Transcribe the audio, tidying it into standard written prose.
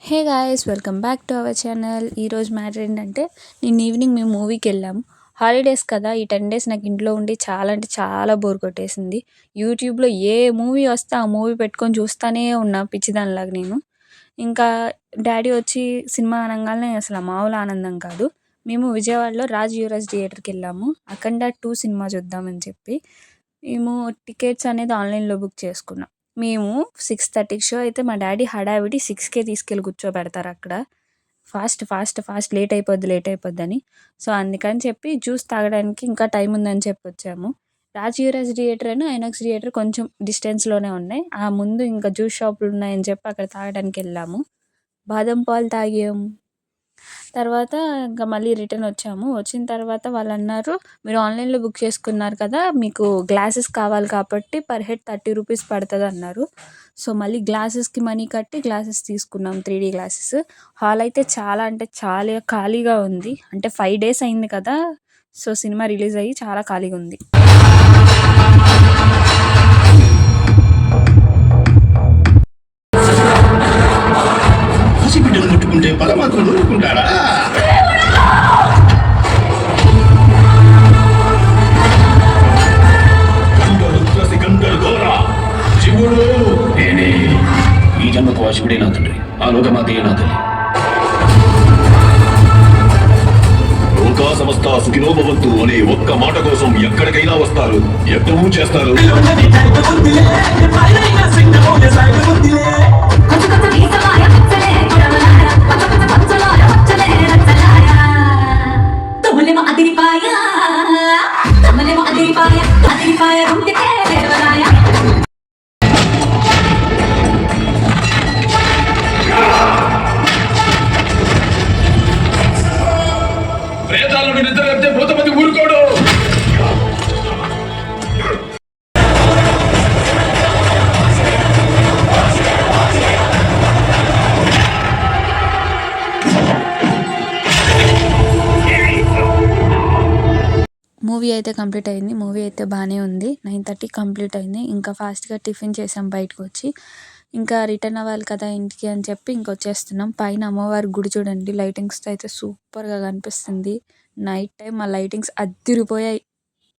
Hey guys, welcome back to our channel. ఈరోజు matter ఏంటంటే, నిన్న ఈవినింగ్ మేము మూవీకి వెళ్ళాము. హాలిడేస్ కదా, ఈ 10 డేస్ నాకు ఇంట్లో ఉండి చాలా అంటే చాలా బోర్ కొట్టేసింది. యూట్యూబ్లో ఏ మూవీ వస్తే ఆ మూవీ పెట్టుకొని చూస్తూనే ఉన్నా పిచ్చిదానిలాగా నేను. ఇంకా డాడీ వచ్చి సినిమా అనగానే అసలు మామూలు ఆనందం కాదు. మేము విజయవాడలో రాజ్ యువరాజ్ థియేటర్కి వెళ్ళాము. అఖండ 2 సినిమా చూద్దామని చెప్పి మేము టికెట్స్ అనేది ఆన్లైన్లో బుక్ చేసుకున్నాం. మేము 6:30కి షో అయితే మా డాడీ హడావిడి 6కే తీసుకెళ్ళి కూర్చోబెడతారు అక్కడ. ఫాస్ట్ ఫాస్ట్ ఫాస్ట్ లేట్ అయిపోద్దని. సో అందుకని చెప్పి జ్యూస్ తాగడానికి ఇంకా టైం ఉందని చెప్పి వచ్చాము. రాజ్ యువరాజ్ థియేటర్ అని ఐనాక్స్ థియేటర్ కొంచెం డిస్టెన్స్లోనే ఉన్నాయి. ఆ ముందు ఇంకా జ్యూస్ షాపులు ఉన్నాయని చెప్పి అక్కడ తాగడానికి వెళ్ళాము. బాదం పాలు తాగాము. తర్వాత ఇంకా మళ్ళీ రిటర్న్ వచ్చాము. వచ్చిన తర్వాత వాళ్ళు అన్నారు, మీరు ఆన్లైన్లో బుక్ చేసుకున్నారు కదా, మీకు గ్లాసెస్ కావాలి కాబట్టి పర్ హెడ్ 30 రూపీస్ పడుతుంది అన్నారు. సో మళ్ళీ గ్లాసెస్కి మనీ కట్టి గ్లాసెస్ తీసుకున్నాం, 3D గ్లాసెస్. హాల్ అయితే చాలా అంటే చాలా ఖాళీగా ఉంది. అంటే 5 డేస్ అయింది కదా, సో సినిమా రిలీజ్ అయ్యి చాలా ఖాళీగా ఉంది. బిడ్డను ముట్టుకుంటే పరమాత్ముడు ఊరుకుంటాడా? శివుడు నేనే ఈ జన్మకు వాశివుడే నా తండ్రి, ఆ లోకమాతయే నా తల్లి. లోకా సమస్త సుఖినో భవంతు అనే ఒక్క మాట కోసం ఎక్కడికైనా వస్తారు, యజ్ఞము చేస్తారు. ప్రేతాలను నిద్రలేపితే భూతపతి ఊరుకోడు. మూవీ అయితే కంప్లీట్ అయింది. మూవీ అయితే బాగానే ఉంది. 9:30 కంప్లీట్ అయింది. ఇంకా ఫాస్ట్గా టిఫిన్ చేసాం బయటకు వచ్చి. ఇంకా రిటర్న్ అవ్వాలి కదా ఇంటికి అని చెప్పి ఇంకొచ్చేస్తున్నాం. పైన అమ్మవారి గుడి చూడండి, లైటింగ్స్తో అయితే సూపర్గా కనిపిస్తుంది. నైట్ టైం ఆ లైటింగ్స్ అద్దిరిపోయాయి.